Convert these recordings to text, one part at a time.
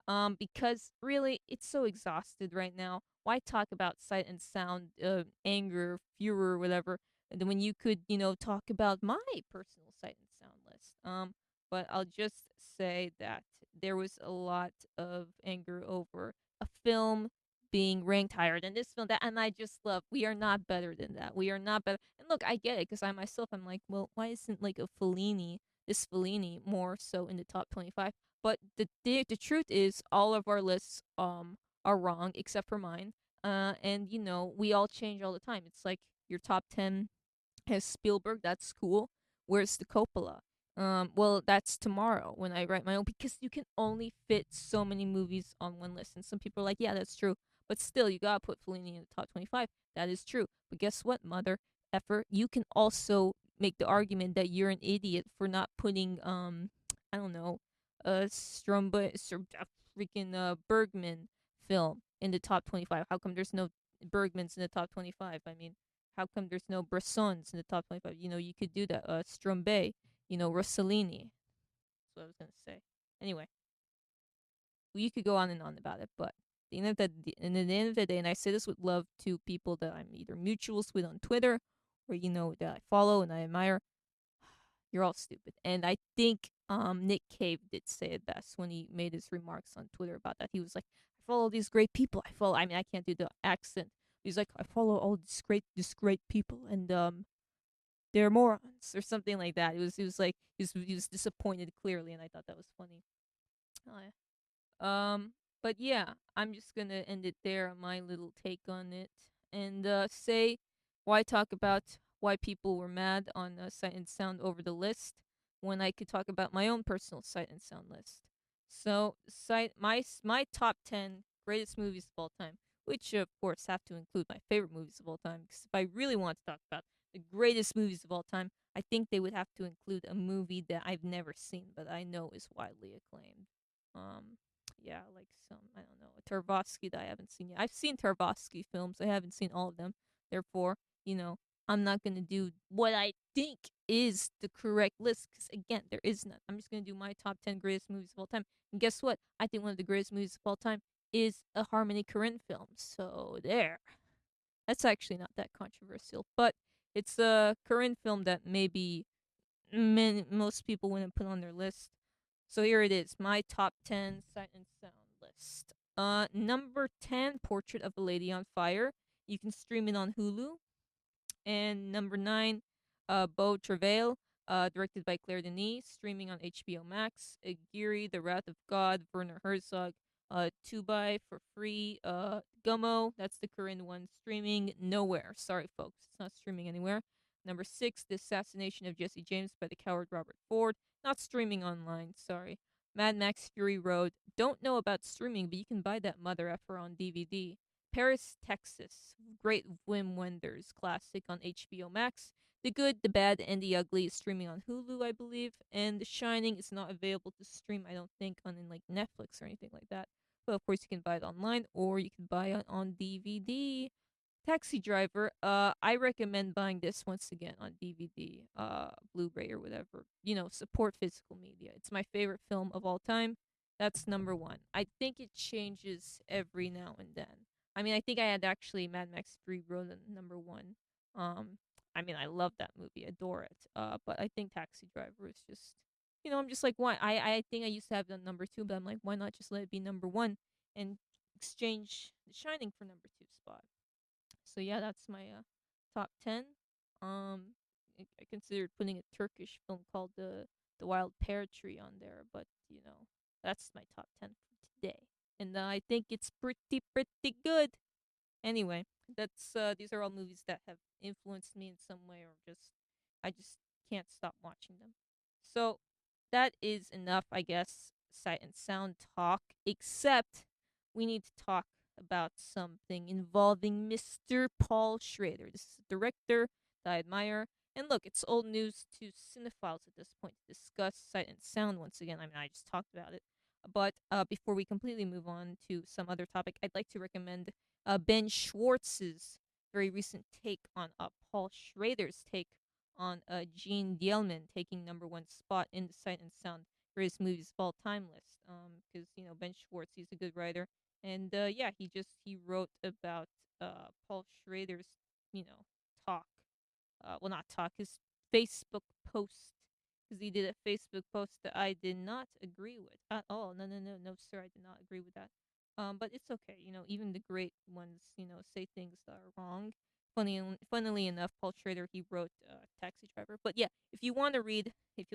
Because really, it's so exhausted right now. Why talk about sight and sound, anger, furor, whatever, and then when you could, talk about my personal sight and sound list. But I'll just say that there was a lot of anger over a film being ranked higher than this film, that, and I just love. We are not better than that. We are not better. And look, I get it because I myself, I'm like, well, why isn't like a Fellini, this Fellini, more so in the top 25? But the truth is, all of our lists are wrong except for mine. And we all change all the time. It's like your top 10 has Spielberg. That's cool. Where's the Coppola? Well, that's tomorrow when I write my own, because you can only fit so many movies on one list. And some people are like, yeah, that's true. But still, you gotta put Fellini in the top 25. That is true. But guess what, mother effer? You can also make the argument that you're an idiot for not putting, I don't know, a freaking Bergman film in the top 25. How come there's no Bergmans in the top 25? I mean, how come there's no Bressons in the top 25? You could do that. Strombe, Rossellini. That's what I was gonna say. Anyway, you could go on and on about it, but at the end of the day, and I say this with love to people that I'm either mutuals with on Twitter, or that I follow and I admire. You're all stupid, and I think Nick Cave did say it best when he made his remarks on Twitter about that. He was like, "I follow these great people. I follow. I mean, I can't do the accent. He's like, I follow all these great people, and they're morons or something like that. It was like he was disappointed clearly, and I thought that was funny. Oh, yeah. But yeah, I'm just gonna end it there on my little take on it, and say why talk about why people were mad on Sight and Sound over the list when I could talk about my own personal Sight and Sound list. So, my top 10 greatest movies of all time, which of course have to include my favorite movies of all time. Because if I really want to talk about the greatest movies of all time, I think they would have to include a movie that I've never seen but I know is widely acclaimed. Um, yeah, like some, I don't know, a Tarkovsky that I haven't seen yet. I've seen Tarkovsky films. I haven't seen all of them. Therefore, you know, I'm not gonna do what I think is the correct list, because again, there is none. I'm just gonna do my top 10 greatest movies of all time. And guess what? I think one of the greatest movies of all time is a Harmony Korine film. So there. That's actually not that controversial, but it's a Korean film that maybe most people wouldn't put on their list. So here it is, my top 10 sight and sound list. Number 10, Portrait of a Lady on Fire. You can stream it on Hulu. And number 9, Beau Travail, directed by Claire Denis, streaming on HBO Max. Giri, The Wrath of God, Werner Herzog. Tubi for free. Gummo, that's the Korean one, streaming nowhere. Sorry, folks, it's not streaming anywhere. Number 6, The Assassination of Jesse James by the coward Robert Ford, not streaming online. Sorry. Mad Max Fury Road, don't know about streaming, but you can buy that mother effer on DVD. Paris, Texas, Great Wim Wenders classic on HBO Max. The Good, the Bad, and the Ugly is streaming on Hulu, I believe, and The Shining is not available to stream, I don't think, on like Netflix or anything like that. But of course, you can buy it online or you can buy it on DVD. Taxi Driver, I recommend buying this once again on DVD, Blu-ray or whatever. Support physical media. It's my favorite film of all time. That's number one. I think it changes every now and then. I mean, I think I had actually Mad Max Fury Road at number one. Um, I mean, I love that movie, adore it. But I think Taxi Driver is just, I'm just like, why? I think I used to have it on number two, but I'm like, why not just let it be number one and exchange The Shining for number two spot? So yeah, that's my top 10. I considered putting a Turkish film called the Wild Pear Tree on there, but that's my top 10 for today, and I think it's pretty good. Anyway, that's these are all movies that have influenced me in some way, or just I just can't stop watching them. So that is enough, I guess, sight and sound talk. Except we need to talk about something involving Mr. Paul Schrader. This is a director that I admire. And look, it's old news to cinephiles at this point to discuss sight and sound once again. I mean, I just talked about it. But before we completely move on to some other topic, I'd like to recommend Ben Schwartz's very recent take on Paul Schrader's take on Gene Dielman taking number one spot in the Sight and Sound greatest movies of all time list. Because Ben Schwartz, he's a good writer, and yeah, he wrote about Paul Schrader's you know talk. Well, not talk, his Facebook post, because he did a Facebook post that I did not agree with at all. No, no, no, no, sir, I did not agree with that. But it's okay. Even the great ones, say things that are wrong. Funnily enough, Paul Schrader, he wrote Taxi Driver. But yeah, if you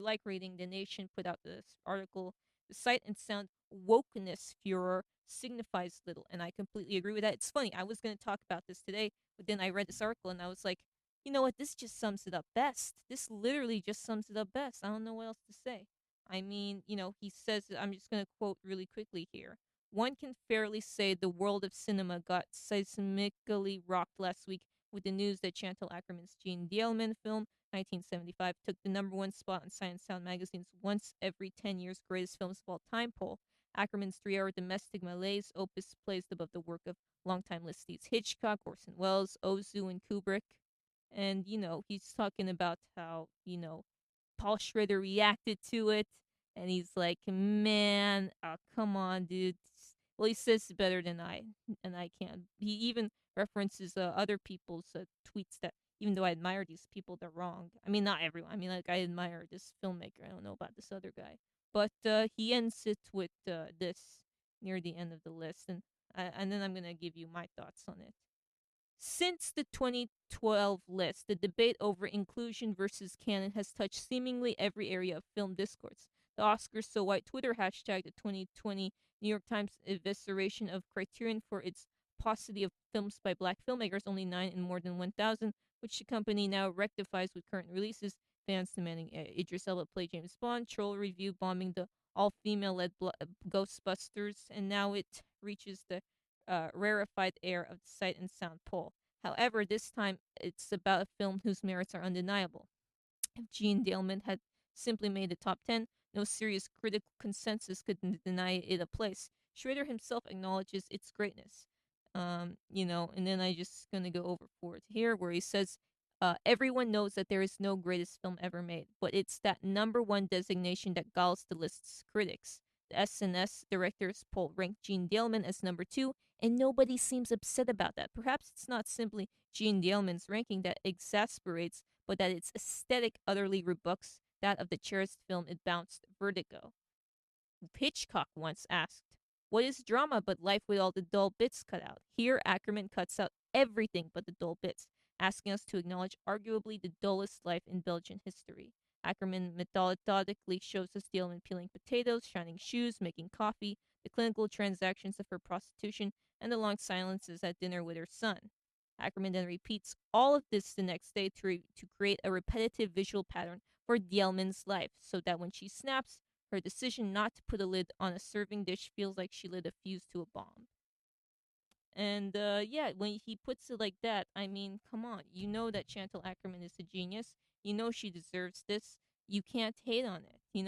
like reading, The Nation put out this article. The sight and sound wokeness furor signifies little, and I completely agree with that. It's funny. I was going to talk about this today, but then I read this article and I was like, you know what? This just sums it up best. This literally just sums it up best. I don't know what else to say. I mean, he says, I'm just going to quote really quickly here. One can fairly say the world of cinema got seismically rocked last week with the news that Chantal Ackerman's Gene Dielman film, 1975, took the number one spot on Science Sound magazine's once every 10 years greatest films of all time poll. Ackerman's 3 hour domestic malaise opus placed above the work of longtime listees Hitchcock, Orson Welles, Ozu, and Kubrick. And he's talking about how Paul Schrader reacted to it, and he's like, man, oh, come on, dude. Well, he says it better than I, and I can't. He even references other people's tweets that, even though I admire these people, they're wrong. I mean, not everyone. I mean, like, I admire this filmmaker. I don't know about this other guy. But he ends it with this near the end of the list, and then I'm going to give you my thoughts on it. Since the 2012 list, the debate over inclusion versus canon has touched seemingly every area of film discourse. The Oscars So White Twitter hashtag the 2020 New York Times evisceration of criterion for its paucity of films by black filmmakers, only 9 in more than 1,000, which the company now rectifies with current releases. Fans demanding Idris Elba play James Bond, troll review bombing the all-female led Ghostbusters, and now it reaches the rarefied air of the Sight and Sound poll. However, this time it's about a film whose merits are undeniable. If Gene Daleman had simply made the top 10, no serious critical consensus could deny it a place. Schrader himself acknowledges its greatness. And then I just gonna go over for it here, where he says, everyone knows that there is no greatest film ever made, but it's that number one designation that galls the list's critics. The SNS directors poll ranked Gene Daleman as number two, and nobody seems upset about that. Perhaps it's not simply Gene Daleman's ranking that exasperates, but that its aesthetic utterly rebuks that of the cherished film it bounced Vertigo. Hitchcock once asked, what is drama but life with all the dull bits cut out? Here, Ackerman cuts out everything but the dull bits, asking us to acknowledge arguably the dullest life in Belgian history. Ackerman methodically shows us Daleman peeling potatoes, shining shoes, making coffee, the clinical transactions of her prostitution, and the long silences at dinner with her son. Ackerman then repeats all of this the next day to create a repetitive visual pattern for Daleman's life, so that when she snaps, her decision not to put a lid on a serving dish feels like she lit a fuse to a bomb. And yeah, when he puts it like that, I mean, come on. You know that Chantal Ackerman is a genius. You know she deserves this. You can't hate on it.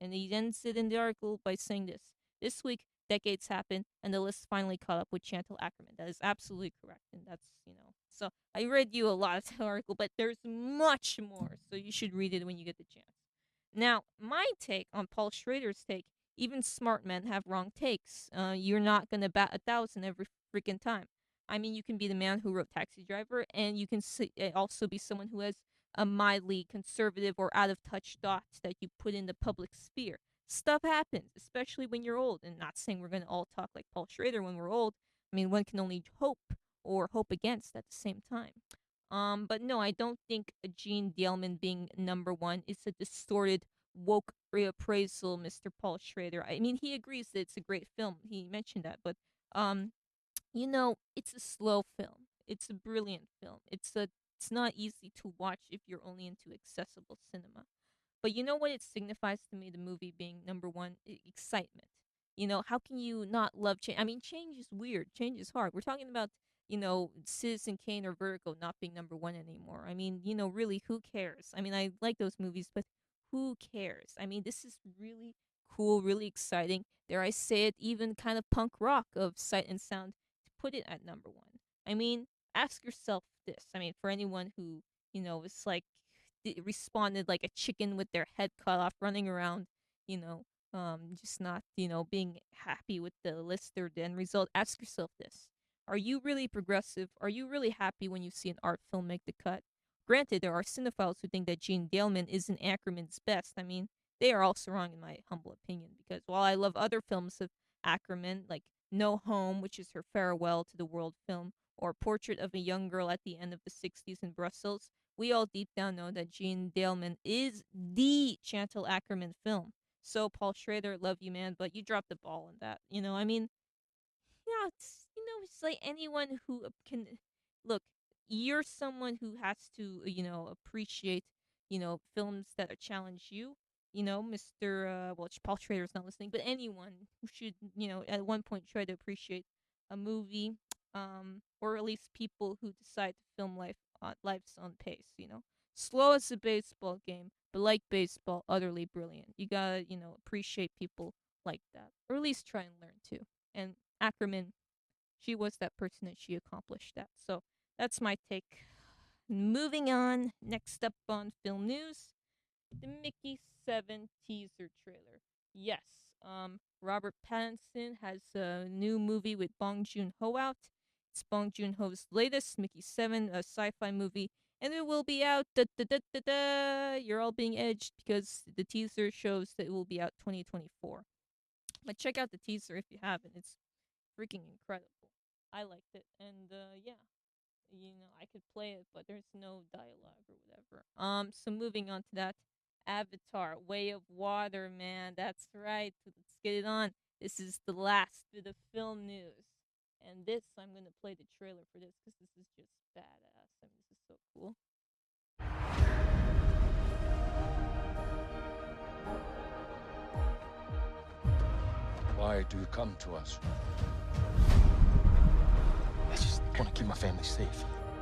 And he ends it in the article by saying this. This week, decades happened, and the list finally caught up with Chantal Ackerman. That is absolutely correct. And that's. So I read you a lot of the article, but there's much more. So you should read it when you get the chance. Now, my take on Paul Schrader's take, even smart men have wrong takes. You're not going to bat 1,000 every freaking time. I mean, you can be the man who wrote Taxi Driver, and you can also be someone who has a mildly conservative or out of touch thoughts that you put in the public sphere. Stuff happens, especially when you're old. And not saying we're going to all talk like Paul Schrader when we're old. I mean, one can only hope or hope against at the same time. But no, I don't think Gene Daleman being number one is a distorted woke reappraisal, Mr. Paul Schrader. I mean, he agrees that it's a great film. He mentioned that, but um, it's a slow film. It's a brilliant film. It's not easy to watch if you're only into accessible cinema. But you know what it signifies to me, the movie being number one? Excitement. How can you not love change? I mean, change is weird. Change is hard. We're talking about, Citizen Kane or Vertigo not being number one anymore. I mean, really, who cares? I mean, I like those movies, but who cares? I mean, this is really cool, really exciting. Dare I say it, even kind of punk rock of Sight and Sound to put it at number one. I mean, ask yourself this. I mean, for anyone who, is like responded like a chicken with their head cut off, running around, just not, being happy with the list or the end result. Ask yourself this. Are you really progressive? Are you really happy when you see an art film make the cut? Granted, there are cinephiles who think that Gene Daleman isn't Ackerman's best. I mean, they are also wrong in my humble opinion, because while I love other films of Ackerman, like No Home, which is her farewell to the world film, or Portrait of a Young Girl at the End of the 60s in Brussels, we all deep down know that Gene Daleman is the Chantal Ackerman film. So, Paul Schrader, love you, man, but you dropped the ball on that. I mean, yeah, it's like anyone who can look. You're someone who has to, appreciate, films that challenge you. Mr. Well, Paul Schrader's not listening, but anyone who should, at one point try to appreciate a movie, or at least people who decide to film life's own pace. Slow as a baseball game, but like baseball, utterly brilliant. You gotta, appreciate people like that, or at least try and learn too. And Ackerman, she was that person and she accomplished that. So that's my take. Moving on, next up on film news, the Mickey 7 teaser trailer. Yes, Robert Pattinson has a new movie with Bong Joon-ho out. It's Bong Joon-ho's latest Mickey 7, a sci-fi movie, and it will be out. Da, da, da, da, da. You're all being edged because the teaser shows that it will be out 2024. But check out the teaser if you haven't. It's freaking incredible. I liked it, and yeah, I could play it, but there's no dialogue or whatever. So moving on to that, Avatar: Way of Water, man. That's right. Let's get it on. This is the last bit of film news, and this I'm gonna play the trailer for this because this is just badass. I mean, this is so cool. Why do you come to us? I just want to keep my family safe.